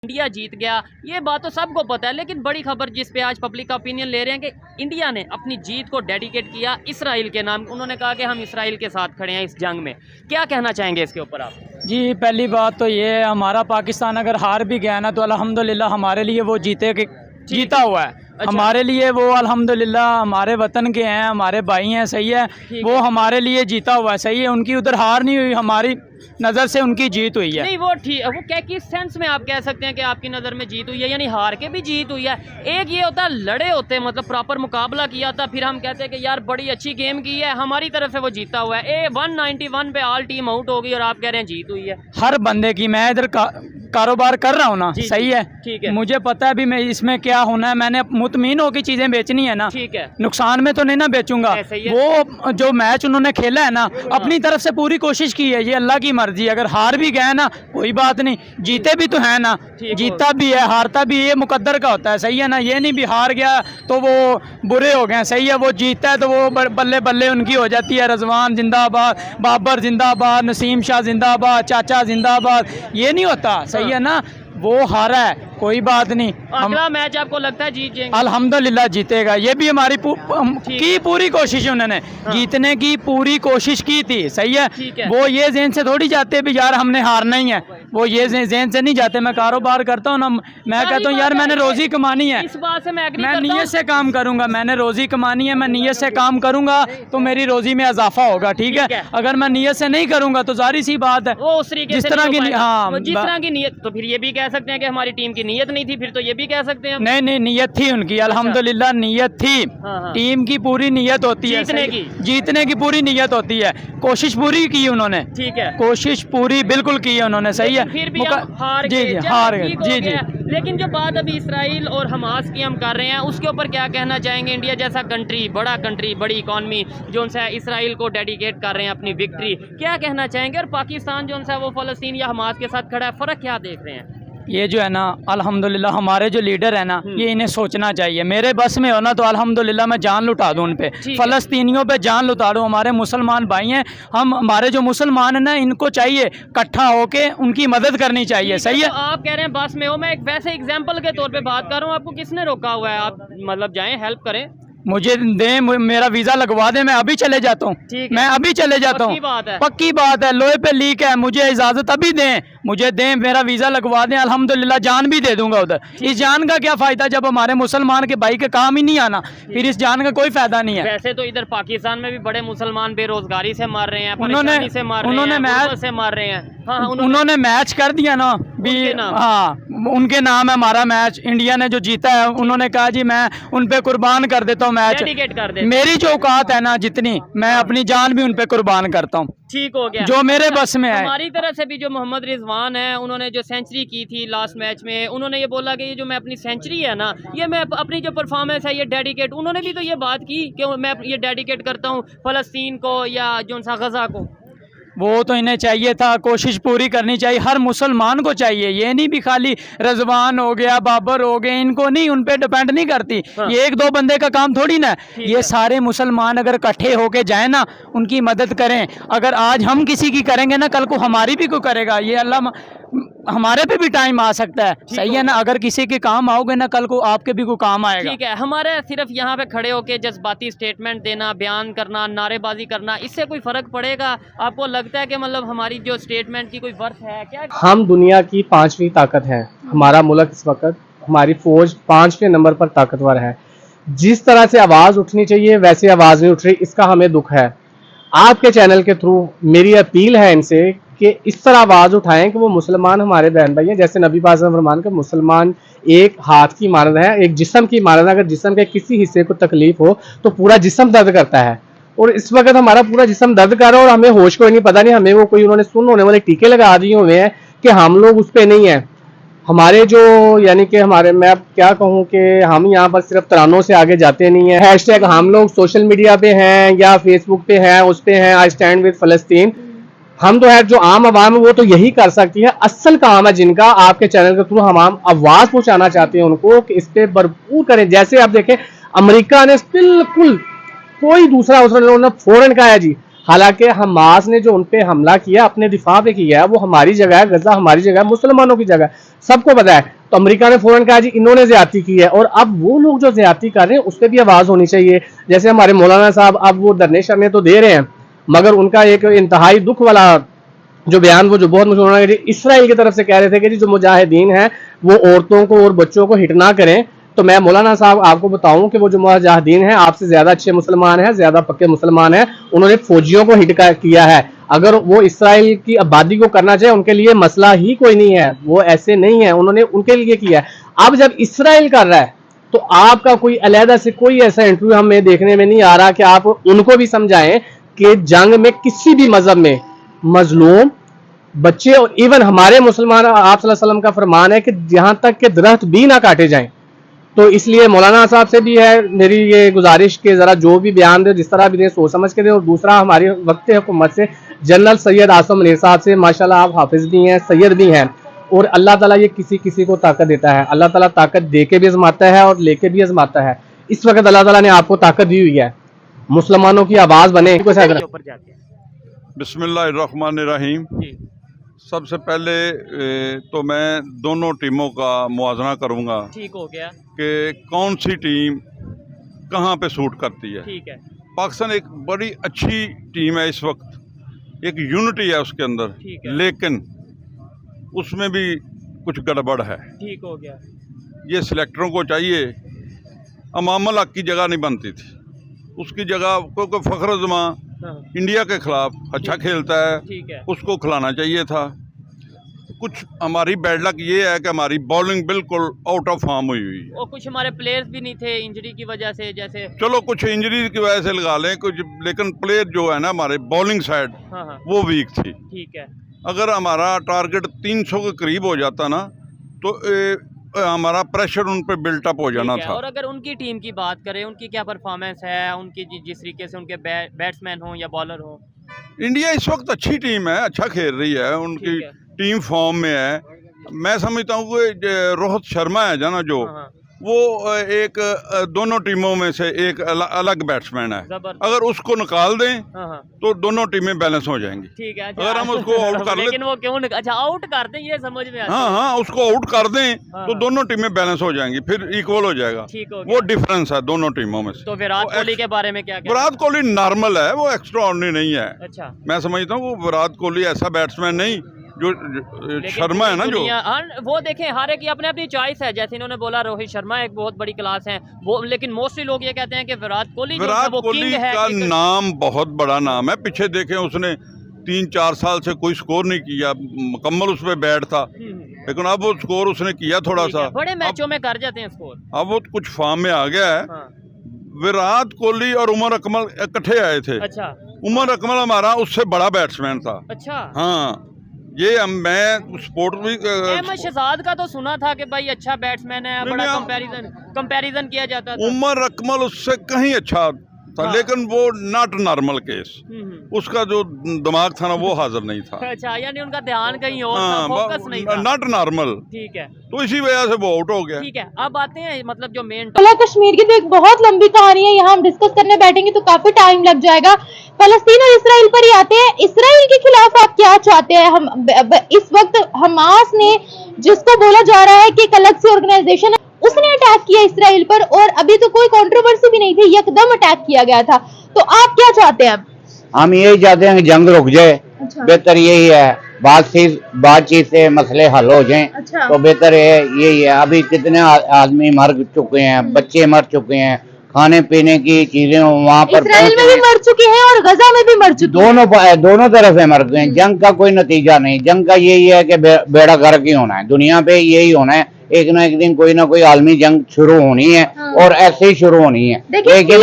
India जीत गया, ये बात तो सबको पता है, लेकिन बड़ी खबर जिस पे आज पब्लिक का ओपिनियन ले रहे हैं कि इंडिया ने अपनी जीत को डेडिकेट किया इसराइल के नाम। उन्होंने कहा कि हम इसराइल के साथ खड़े हैं इस जंग में। क्या कहना चाहेंगे इसके ऊपर आप? जी, पहली बात तो ये है, हमारा पाकिस्तान अगर हार भी गया ना तो अल्हम्दुलिल्लाह हमारे लिए वो जीता हुआ है। अच्छा। हमारे लिए वो अल्हम्दुलिल्लाह हमारे वतन के हैं, हमारे भाई हैं, सही है। वो हमारे लिए जीता हुआ है, सही है। उनकी उधर हार नहीं हुई, हमारी नज़र से उनकी जीत हुई है। नहीं वो ठीक, वो क्या किस सेंस में आप कह सकते हैं कि आपकी नज़र में जीत हुई है? यानी हार के भी जीत हुई है। एक ये होता है लड़े होते हैं, मतलब प्रॉपर मुकाबला किया था, फिर हम कहते हैं कि यार बड़ी अच्छी गेम की है, हमारी तरफ से वो जीता हुआ है। 191 पे ऑल टीम आउट होगी और आप कह रहे हैं जीत हुई है। हर बंदे की, मैं इधर कारोबार कर रहा हूँ ना, सही है। ठीक है, मुझे पता है भी मैं इसमें क्या होना है, मैंने मुतमीन होकर चीज़ें बेचनी है ना। ठीक है, नुकसान में तो नहीं ना बेचूंगा। वो जो मैच उन्होंने खेला है ना, अपनी तरफ से पूरी कोशिश की है, ये अल्लाह की मर्जी। अगर हार भी गए ना कोई बात नहीं, जीते भी तो है ना, जीता भी है हारता भी, ये मुकद्दर का होता है, सही है ना। ये नहीं भी हार गया तो वो बुरे हो गए, सही है। वो जीतता है तो वो बल्ले बल्ले उनकी हो जाती है। रजवान जिंदाबाद, बाबर जिंदाबाद, नसीम शाह जिंदाबाद, चाचा जिंदाबाद, ये नहीं होता, सही है ना। वो हारा है, कोई बात नहीं। अगला मैच आपको लगता है जीत जाएंगे? अल्हम्दुलिल्लाह जीतेगा। ये भी हमारी पूरी कोशिश है, उन्होंने जीतने की पूरी कोशिश की थी, सही है। वो ये ज़हन से थोड़ी जाते भी यार हमने हारना ही है, वो ये ज़हन से नहीं जाते। मैं कारोबार करता हूँ ना, मैं कहता हूँ यार मैंने रोज़ी कमानी है, इस बात से मैं नीयत से काम करूँगा। मैंने रोज़ी कमानी है, मैं नीयत से काम करूँगा तो मेरी रोज़ी में इजाफा होगा, ठीक है। अगर मैं नीयत से नहीं करूँगा तो जारी सी बात है वो उस तरीके जिस तरह की, हाँ जिस तरह की नीयत। तो फिर ये भी कह सकते हैं कि हमारी टीम की नीयत नहीं थी, फिर तो ये भी कह सकते हैं। नहीं, नीयत थी उनकी, अल्हम्दुलिल्लाह नीयत थी। टीम की पूरी नीयत होती है, जीतने की पूरी नीयत होती है। कोशिश पूरी की उन्होंने, ठीक है, कोशिश पूरी बिल्कुल की है उन्होंने, सही है। फिर भी हार गए, जी। लेकिन जो बात अभी इसराइल और हमास की हम कर रहे हैं, उसके ऊपर क्या कहना चाहेंगे? इंडिया जैसा कंट्री, बड़ी इकॉनमी जो उनसे इसराइल को डेडिकेट कर रहे हैं अपनी विक्ट्री, क्या कहना चाहेंगे? और पाकिस्तान जो उनसे वो फ़लस्तीन या हमास के साथ खड़ा है, फ़र्क क्या देख रहे हैं? ये जो है ना, अल्हम्दुलिल्लाह हमारे जो लीडर है ना, ये इन्हें सोचना चाहिए। मेरे बस में हो ना तो अल्हम्दुलिल्लाह मैं जान लुटा दूं उन पे, फ़लस्तीनियों पे जान लुटा दूं। हमारे मुसलमान भाई हैं, हमारे जो मुसलमान हैं ना, इनको चाहिए इकट्ठा होके उनकी मदद करनी चाहिए, सही है। तो आप कह रहे हैं बस में हो, मैं एक वैसे एग्जाम्पल के तौर पर बात कर रहा हूँ, आपको किसने रोका हुआ है? आप मतलब जाएँ, हेल्प करें, मुझे दें, मेरा वीज़ा लगवा दें, मैं अभी चले जाता हूँ, मैं अभी चले जाता हूँ। पक्की बात है, लोहे पे लीक है, मुझे इजाज़त अभी दें, मुझे दें, मेरा वीज़ा लगवा दें, अल्हम्दुलिल्लाह जान भी दे दूंगा उधर। इस जान का क्या फ़ायदा जब हमारे मुसलमान के भाई के काम ही नहीं आना, फिर इस जान का कोई फ़ायदा नहीं है। वैसे तो इधर पाकिस्तान में भी बड़े मुसलमान बेरोजगारी से मार रहे हैं, उन्होंने मैच कर दिया ना भी, हाँ उनके नाम है हमारा मैच। इंडिया ने जो जीता है, उन्होंने कहा जी मैं उन पे कुर्बान कर देता हूँ मैच, डेडिकेट कर दे। मेरी जो औकात है ना जितनी, मैं अपनी जान भी उन पे कुर्बान करता हूँ, ठीक हो गया, जो मेरे बस में है। हमारी तरफ से भी जो मोहम्मद रिजवान है, उन्होंने जो सेंचुरी की थी लास्ट मैच में, उन्होंने ये बोला कि ये जो मैं अपनी सेंचुरी है ना, ये मैं अपनी जो परफॉर्मेंस है ये डेडिकेट, उन्होंने भी तो ये बात की कि मैं ये डेडिकेट करता हूँ फ़लस्तीन को या जो सा गज़ा को। वो तो इन्हें चाहिए था, कोशिश पूरी करनी चाहिए, हर मुसलमान को चाहिए। ये नहीं भी खाली रजवान हो गया, बाबर हो गए, इनको नहीं, उन पे डिपेंड नहीं करती। ये एक दो बंदे का काम थोड़ी ना, ये सारे मुसलमान अगर इकट्ठे होके जाए ना, उनकी मदद करें। अगर आज हम किसी की करेंगे ना, कल को हमारी भी कोई करेगा। ये अल्लाह, हमारे पे भी टाइम आ सकता है, सही है ना। अगर किसी के काम आओगे ना, कल को आपके भी कोई काम आएगा। ठीक है, हमारे सिर्फ यहाँ पे खड़े होके जज्बाती स्टेटमेंट देना, बयान करना, नारेबाजी करना, इससे कोई फर्क पड़ेगा? आपको लगता है कि मतलब हमारी जो स्टेटमेंट की कोई वर्थ है क्या? हम दुनिया की 5वीं ताकत है, हमारा मुल्क इस वक्त, हमारी फौज 5वें नंबर पर ताकतवर है। जिस तरह से आवाज़ उठनी चाहिए वैसे आवाज़ नहीं उठ रही, इसका हमें दुख है। आपके चैनल के थ्रू मेरी अपील है इनसे कि इस तरह आवाज़ उठाएं कि वो मुसलमान हमारे बहन भाई हैं। जैसे नबी पाक सल्लल्लाहु अलैहि वसल्लम के मुसलमान एक हाथ की मानद है, एक जिस्म की मानद है। अगर जिस्म के किसी हिस्से को तकलीफ हो तो पूरा जिस्म दर्द करता है, और इस वक्त हमारा पूरा जिस्म दर्द कर रहा है और हमें होश कोई नहीं, पता नहीं हमें वो कोई उन्होंने सुन होने वाले टीके लगा दिए हुए हैं कि हम लोग उस पर नहीं है। हमारे जो यानी कि हमारे, मैं अब क्या कहूँ कि हम यहाँ पर सिर्फ तरानों से आगे जाते नहीं है। हैशटैग हम लोग सोशल मीडिया पे हैं या फेसबुक पे हैं, उस पे हैं आई स्टैंड विद फ़लस्तीन। हम तो है जो आम आवाम है वो तो यही कर सकती है। असल काम है जिनका, आपके चैनल के थ्रू हम आवाज़ पहुँचाना चाहते हैं उनको कि इस पर भरपूर करें। जैसे आप देखें, अमेरिका ने बिल्कुल कोई दूसरा उन्होंने फौरन कहा है जी, हालांकि हमास ने जो उन पे हमला किया अपने दिफा पे किया है, वो हमारी जगह है, गजा हमारी जगह है, मुसलमानों की जगह है। सबको पता है। तो अमेरिका ने फौरन कहा जी इन्होंने ज्यादती की है, और अब वो लोग जो ज्यादती कर रहे हैं उस पर भी आवाज होनी चाहिए। जैसे हमारे मौलाना साहब अब वो धरने शरने तो दे रहे हैं, मगर उनका एक इंतहाई दुख वाला जो बयान वो जो बहुत मशहूर होना है, इसराइल की तरफ से कह रहे थे कि जी जो मुजाहिदीन हैं वो औरतों को और बच्चों को हिट ना करें। तो मैं मौलाना साहब आपको बताऊं कि वो जो मुजाहिदीन हैं आपसे ज्यादा अच्छे मुसलमान हैं, ज्यादा पक्के मुसलमान हैं, उन्होंने फौजियों को हिट किया है। अगर वो इसराइल की आबादी को करना चाहे उनके लिए मसला ही कोई नहीं है, वो ऐसे नहीं है, उन्होंने उनके लिए किया है। अब जब इसराइल कर रहा है तो आपका कोई अलहदा से कोई ऐसा इंटरव्यू हमें देखने में नहीं आ रहा कि आप उनको भी समझाएं कि जंग में किसी भी मजहब में मजलूम बच्चे और इवन हमारे मुसलमान आप सल्लल्लाहु अलैहि वसल्लम का फरमान है कि जहां तक के दरख्त भी ना काटे जाएं। तो इसलिए मौलाना साहब से भी है मेरी ये गुजारिश कि जरा जो भी बयान दे जिस तरह भी दे सोच समझ के दे। और दूसरा हमारी वक्त हुकूमत से जनरल सैयद आसम मुनीर साहब से, माशाल्लाह आप हाफिज भी हैं, सैयद भी हैं, और अल्लाह ताला ये किसी किसी को ताकत देता है। अल्लाह ताला ताकत दे के भी आजमाता है और लेके भी आजमाता है। इस वक्त अल्लाह ताला ने आपको ताकत दी हुई है, मुसलमानों की आवाज बने। बिस्मिल्लाहिर्रहमानिर्रहीम। सबसे पहले तो मैं दोनों टीमों का मुआवजा करूंगा, ठीक हो गया, कि कौन सी टीम कहां पे सूट करती है। ठीक है, पाकिस्तान एक बड़ी अच्छी टीम है इस वक्त, एक यूनिटी है उसके अंदर, लेकिन उसमें भी कुछ गड़बड़ है। ठीक हो गया, ये सिलेक्टरों को चाहिए, अमामुल हक की जगह नहीं बनती थी, उसकी जगह क्योंकि फ़खर जमा इंडिया के खिलाफ अच्छा खेलता है, ठीक है, उसको खिलाना चाहिए था। कुछ हमारी बैड लक ये है कि हमारी बॉलिंग बिल्कुल आउट ऑफ फॉर्म हुई हुई है, और कुछ हमारे प्लेयर्स भी नहीं थे इंजरी की वजह से। जैसे चलो कुछ इंजरी की वजह से लगा लें कुछ, लेकिन प्लेयर जो है ना हमारे बॉलिंग साइड वो वीक थी। ठीक है, अगर हमारा टारगेट 300 के करीब हो जाता ना तो हमारा प्रेशर उन पे बिल्टअप हो जाना था। और अगर उनकी टीम की बात करें, उनकी क्या परफॉर्मेंस है, उनकी जिस तरीके से उनके बैट्समैन हो या बॉलर हो। इंडिया इस वक्त अच्छी टीम है, अच्छा खेल रही है, उनकी टीम फॉर्म में है। मैं समझता हूँ कि रोहित शर्मा है ना जो वो एक दोनों टीमों में से एक अलग बैट्समैन है, अगर उसको निकाल दें तो दोनों टीमें बैलेंस हो जाएंगी। ठीक है, अगर हम उसको आउट कर लेकिन वो क्यों अच्छा आउट कर दें ये समझ में आता है। हाँ, उसको आउट कर दें तो दोनों टीमें बैलेंस हो जाएंगी, फिर इक्वल हो जाएगा। वो डिफरेंस है दोनों टीमों में से। तो विराट कोहली के बारे में क्या? विराट कोहली नॉर्मल है, वो एक्स्ट्रा ऑर्डिनरी नहीं है। अच्छा, मैं समझता हूँ वो विराट कोहली ऐसा बैट्समैन नहीं जो शर्मा है ना जो वो देखें हर एक की अपने अपनी चॉइस है। जैसे इन्होंने बोला रोहित शर्मा एक बहुत बड़ी क्लास है वो, लेकिन मोस्टली लोग ये कहते हैं कि विराट कोहली का नाम बहुत बड़ा नाम है। पीछे देखें उसने 3-4 साल से कोई स्कोर नहीं किया, मुकम्मल उस पर बैट था, लेकिन अब वो स्कोर उसने किया थोड़ा सा, बड़े मैचों में कर जाते हैं स्कोर। अब वो कुछ फॉर्म में आ गया है। विराट कोहली और उमर अकमल इकट्ठे आए थे। अच्छा, उमर अकमल हमारा उससे बड़ा बैट्समैन था। अच्छा, हाँ, ये मैं स्पोर्ट भी अहमद शहजाद का तो सुना था कि भाई अच्छा बैट्समैन है, बड़ा कंपैरिजन किया जाता था। उमर अकमल उससे कहीं अच्छा था, लेकिन वो नॉट नॉर्मल केस, उसका जो दिमाग था ना वो हाजिर नहीं था। अच्छा, यानी उनका ध्यान कहीं और था, फोकस नहीं था, नॉट नॉर्मल। ठीक है, तो इसी वजह से वो आउट हो गया। ठीक है, अब आते हैं मतलब जो मेन कश्मीर की तो एक बहुत लंबी कहानी है, यहाँ हम डिस्कस करने बैठेंगे तो काफी टाइम लग जाएगा। फलस्तीन और इसराइल पर ही आते हैं। इसराइल के खिलाफ आप क्या चाहते हैं? हम इस वक्त हमास ने, जिसको बोला जा रहा है कि एक अलग सी ऑर्गेनाइजेशन है, उसने अटैक किया इसराइल पर, और अभी तो कोई कंट्रोवर्सी भी नहीं थी, यकदम अटैक किया गया था। तो आप क्या चाहते हैं? हम यही चाहते हैं कि जंग रुक जाए। अच्छा। बेहतर यही है, बातचीत से मसले हल हो जाएं। अच्छा। तो बेहतर है यही है। अभी कितने आदमी मर चुके हैं, बच्चे मर चुके हैं, खाने पीने की चीजें वहाँ पर इसराइल में भी मर चुके हैं और गजा में भी मर चुके हैं, दोनों तरफ से मर गए हैं। जंग का कोई नतीजा नहीं, जंग का यही है कि बेड़ा गर्क ही होना है, दुनिया पे यही होना है। एक ना एक दिन कोई ना कोई आलमी जंग शुरू होनी है। हाँ। और ऐसे ही शुरू होनी है। लेकिन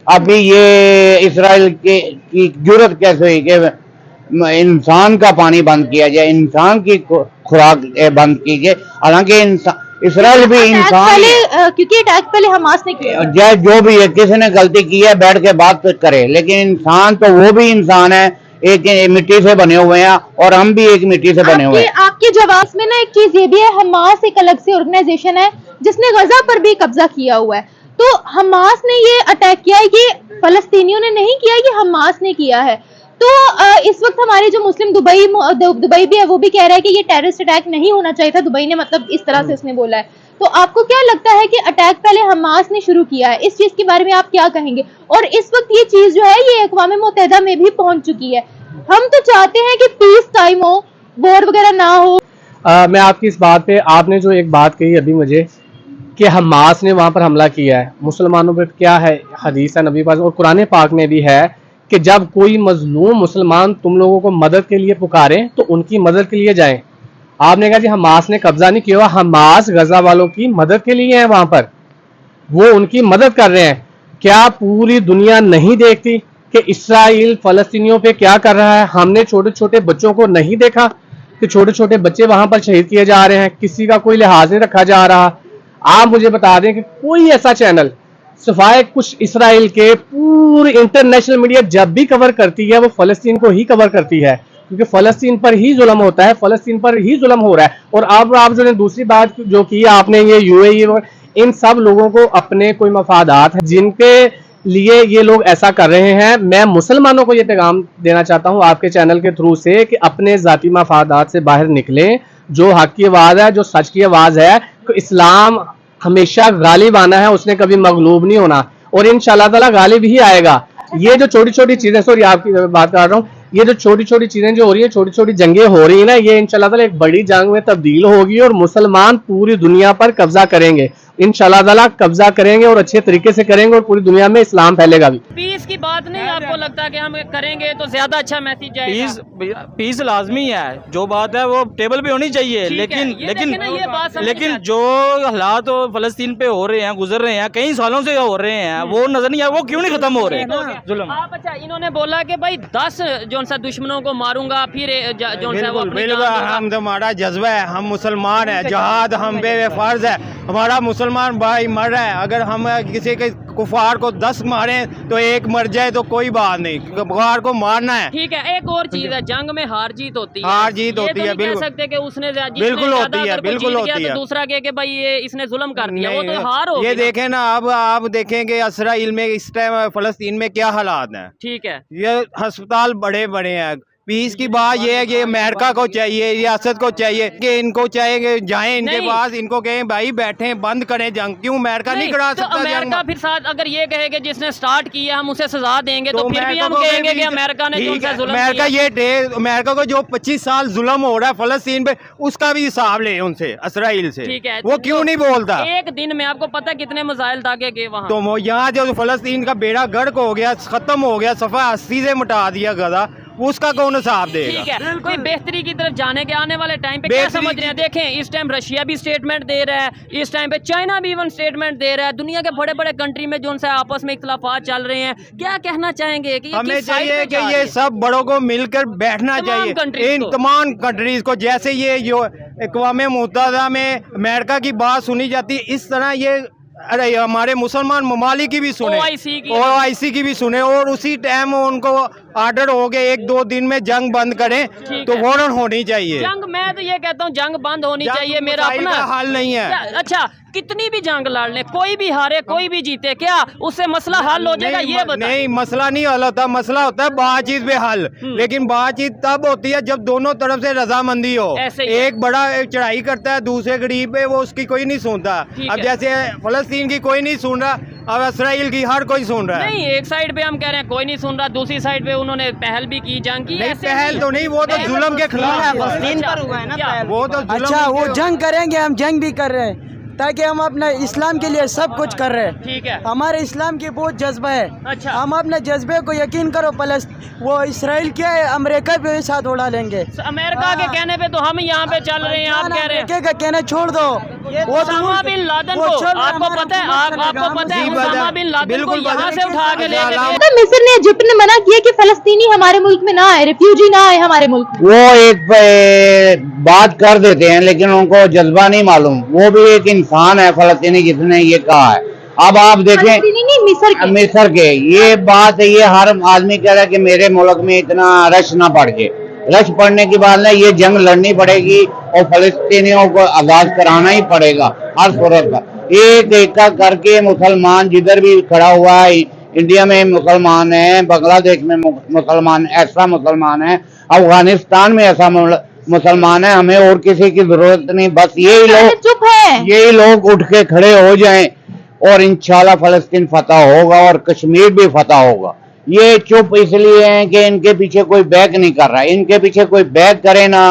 अभी ये इसराइल की जरूरत कैसे हुई कि इंसान का पानी बंद किया जाए, इंसान की खुराक बंद कीजिए। हालांकि इसराइल भी इंसान, क्योंकि अटैक पहले हमास ने किया, चाहे जो भी है, किसी ने गलती की है बैठ के बात करे, लेकिन इंसान तो वो भी इंसान है, एक मिट्टी से बने हुए हैं और हम भी एक मिट्टी से बने हुए हैं। आपके जवाब में ना एक चीज ये भी है, हमास एक अलग सी ऑर्गेनाइजेशन है जिसने गजा पर भी कब्जा किया हुआ है। तो हमास ने ये अटैक किया, ये फलस्तीनियों ने नहीं किया, ये हमास ने किया है। तो इस वक्त हमारे जो मुस्लिम दुबई भी है, वो भी कह रहा है कि ये टेररिस्ट अटैक नहीं होना चाहिए था दुबई ने, मतलब इस तरह से उसने बोला है। तो आपको क्या लगता है कि अटैक पहले हमास ने शुरू किया है, इस चीज के बारे में आप क्या कहेंगे? और इस वक्त ये चीज जो है ये अक़वाम मुत्तहिदा में भी पहुंच चुकी है। हम तो चाहते हैं कि पीस टाइम हो, वॉर वगैरह ना हो। मैं आपकी इस बात पे, आपने जो एक बात कही अभी मुझे कि हमास ने वहां पर हमला किया है, मुसलमानों पर क्या है, हदीस है नबी पाक और कुरान पाक में भी है कि जब कोई मजलूम मुसलमान तुम लोगों को मदद के लिए पुकारे तो उनकी मदद के लिए जाएं। आपने कहा जी हमास ने कब्जा नहीं किया, हमास गजा वालों की मदद के लिए है, वहां पर वो उनकी मदद कर रहे हैं। क्या पूरी दुनिया नहीं देखती कि इसराइल फलस्तीनियों पे क्या कर रहा है? हमने छोटे छोटे बच्चों को नहीं देखा कि छोटे छोटे बच्चे वहां पर शहीद किए जा रहे हैं, किसी का कोई लिहाज नहीं रखा जा रहा। आप मुझे बता दें कि कोई ऐसा चैनल सिवाय कुछ इसराइल के, पूरी इंटरनेशनल मीडिया जब भी कवर करती है वो फलस्तीन को ही कवर करती है, क्योंकि फलस्तीन पर ही जुल्म होता है, फलस्तीन पर ही जुल्म हो रहा है। और अब आप जो दूसरी बात जो की आपने, ये यूएई इन सब लोगों को अपने कोई मफादात है जिनके लिए ये लोग ऐसा कर रहे हैं। मैं मुसलमानों को ये पैगाम देना चाहता हूँ आपके चैनल के थ्रू से कि अपने जाती मफादात से बाहर निकलें, जो हक की आवाज़ है, जो सच की आवाज़ है, तो इस्लाम हमेशा गालिब आना है, उसने कभी मगलूब नहीं होना और इंशाअल्लाह ताला गालिब ही आएगा। ये जो छोटी छोटी चीजें, सॉरी आपकी बात कर रहा हूँ, ये जो छोटी छोटी चीजें जो हो रही है, छोटी छोटी जंगें हो रही है ना, ये इंशाअल्लाह ताला एक बड़ी जंग में तब्दील होगी और मुसलमान पूरी दुनिया पर कब्जा करेंगे, इंशाअल्लाह ताला कब्जा करेंगे और अच्छे तरीके से करेंगे और पूरी दुनिया में इस्लाम फैलेगा भी। पीस की बात नहीं आपको लगता कि हम करेंगे तो ज्यादा अच्छा मैसेज जाएगा? पीस लाजमी है, जो बात है वो टेबल पे होनी चाहिए, लेकिन जो हालात फलस्तीन पे हो रहे हैं, गुजर रहे हैं, कई सालों से हो रहे हैं, वो नजर नहीं आ, वो क्यों नहीं खत्म हो रहे जुल्म? आप अच्छा, इन्होंने बोला कि भाई 10 जो सा दुश्मनों को मारूंगा, फिर जो सा वो बिल्कुल, हम तो हमारा जज्बा है, हम मुसलमान है, जहाद हम पे फर्ज है, हमारा मुसलमान भाई मर रहा है। अगर हम किसी के कुफार को 10 मारे तो एक मर जाए तो कोई बात नहीं, कुफार को मारना है। ठीक है, एक और चीज है, जंग में हार जीत होती है, हार जीत होती है, बिल्कुल कह सकते कि उसने बिल्कुल होती है, बिल्कुल होती है। तो दूसरा कहे कि भाई ये इसने जुल्म कर दिया, वो तो हार हो। ये देखें ना, अब आप देखेंगे इसराइल में इस टाइम फलस्तीन में क्या हालात हैं। ठीक है, ये अस्पताल बड़े बड़े हैं। पीस की बात ये है कि अमेरिका को चाहिए, रियासत को चाहिए कि इनको चाहिए कि जाएं इनके पास, इनको कहें भाई बैठे, बंद करें जंग। क्यों अमेरिका नहीं करा सकता? अमेरिका फिर साथ अगर ये कहे कि जिसने स्टार्ट किया हम उसे सजा देंगे तो फिर भी हम कहेंगे कि अमेरिका ने जो जुल्म अमेरिका किया। ये अमेरिका को जो 25 साल जुल्म हो रहा है फलस्तीन पे, उसका भी हिसाब ले उनसे, इसराइल से। ठीक है, वो क्यों नहीं बोलता? एक दिन में आपको पता कितने मिसाइल दागे गए वहाँ? तो यहाँ जो फलस्तीन का बेड़ा गर्क हो गया, खत्म हो गया, सफा 80 से मिटा दिया गजा, उसका कौन हिसाब देगा? ठीक है, कोई बेहतरी की तरफ जाने के आने वाले टाइम पे क्या समझ रहे हैं? देखें, इस टाइम रशिया भी स्टेटमेंट दे रहा है, इस टाइम पे चाइना भी इवन स्टेटमेंट दे रहा है, दुनिया के बड़े बड़े कंट्री में जो उनसे आपस में इख्तलाफात चल रहे हैं। क्या कहना चाहेंगे कि हमें चाहिए कि ये सब बड़ों को मिलकर बैठना चाहिए, इन तमाम कंट्रीज को। जैसे ये जो अक़वाम मुत्तहिदा में अमेरिका की बात सुनी जाती है, इस तरह ये अरे हमारे मुसलमान ममालिक की भी सुने, OIC की भी सुने, और उसी टाइम उनको ऑर्डर हो गए 1-2 दिन में जंग बंद करें तो फौरन होनी चाहिए जंग। मैं तो ये कहता हूँ जंग बंद होनी चाहिए, मेरा अपना हल नहीं है। अच्छा, कितनी भी जंग लड़ ले, कोई भी हारे कोई भी जीते, क्या उससे मसला हल हो जाएगा? ये बता। नहीं, मसला नहीं हल होता, मसला होता है बातचीत पे हल। लेकिन बातचीत तब होती है जब दोनों तरफ से रजामंदी हो। एक बड़ा चढ़ाई करता है, दूसरे गरीब पे वो उसकी कोई नहीं सुनता। अब जैसे फलस्तीन की कोई नहीं सुन रहा, अब इसराइल की हर कोई सुन रहा है। नहीं, एक साइड पे हम कह रहे हैं कोई नहीं सुन रहा, दूसरी साइड पे उन्होंने पहल भी की, जंग की। नहीं, पहल तो नहीं, वो तो जुल्म के खिलाफ है, वो तो। अच्छा, वो जंग करेंगे, हम जंग भी कर रहे हैं ताकि हम अपना इस्लाम के लिए सब कुछ कर रहे हैं। ठीक है, हमारे इस्लाम की बहुत जज्बा है। अच्छा, हम अपने जज्बे को यकीन करो, प्लस वो इसराइल के अमेरिका पे साथ उड़ा लेंगे। अमेरिका के कहने पे तो हम यहाँ पे चल रहे हैं, आप कह रहे हैं का कहना छोड़ दो। वो उसामा बिन लादेन को आपको पता है, आपको पता है उसामा बिन लादेन को यहाँ से उठा के ले गए। मिस्र ने, इजिप्ट ने मना किया कि फलस्तीनी हमारे मुल्क में ना आए, रिफ्यूजी ना आए हमारे मुल्क में। वो एक बात कर देते हैं लेकिन उनको जज्बा नहीं मालूम। वो भी एक इंसान है फलस्तीनी जिसने ये कहा है। अब आप देखें मिस्र के ये बात है, ये हर आदमी कह रहा है कि मेरे मुल्क में इतना रश ना पड़ जाए। रश पड़ने की बात नहीं, ये जंग लड़नी पड़ेगी और फलस्तीनियों को आगाज कराना ही पड़ेगा हर सूरत पर। एक एक करके मुसलमान जिधर भी खड़ा हुआ है, इंडिया में मुसलमान है, बांग्लादेश में मुसलमान, ऐसा मुसलमान है, अफगानिस्तान में ऐसा मुसलमान है, हमें और किसी की जरूरत नहीं। बस यही लोग उठ के खड़े हो जाएं और इंशाल्लाह फलस्तीन फतह होगा और कश्मीर भी फतह होगा। ये चुप इसलिए हैं कि इनके पीछे कोई बैक नहीं कर रहा है, इनके पीछे कोई बैक करे ना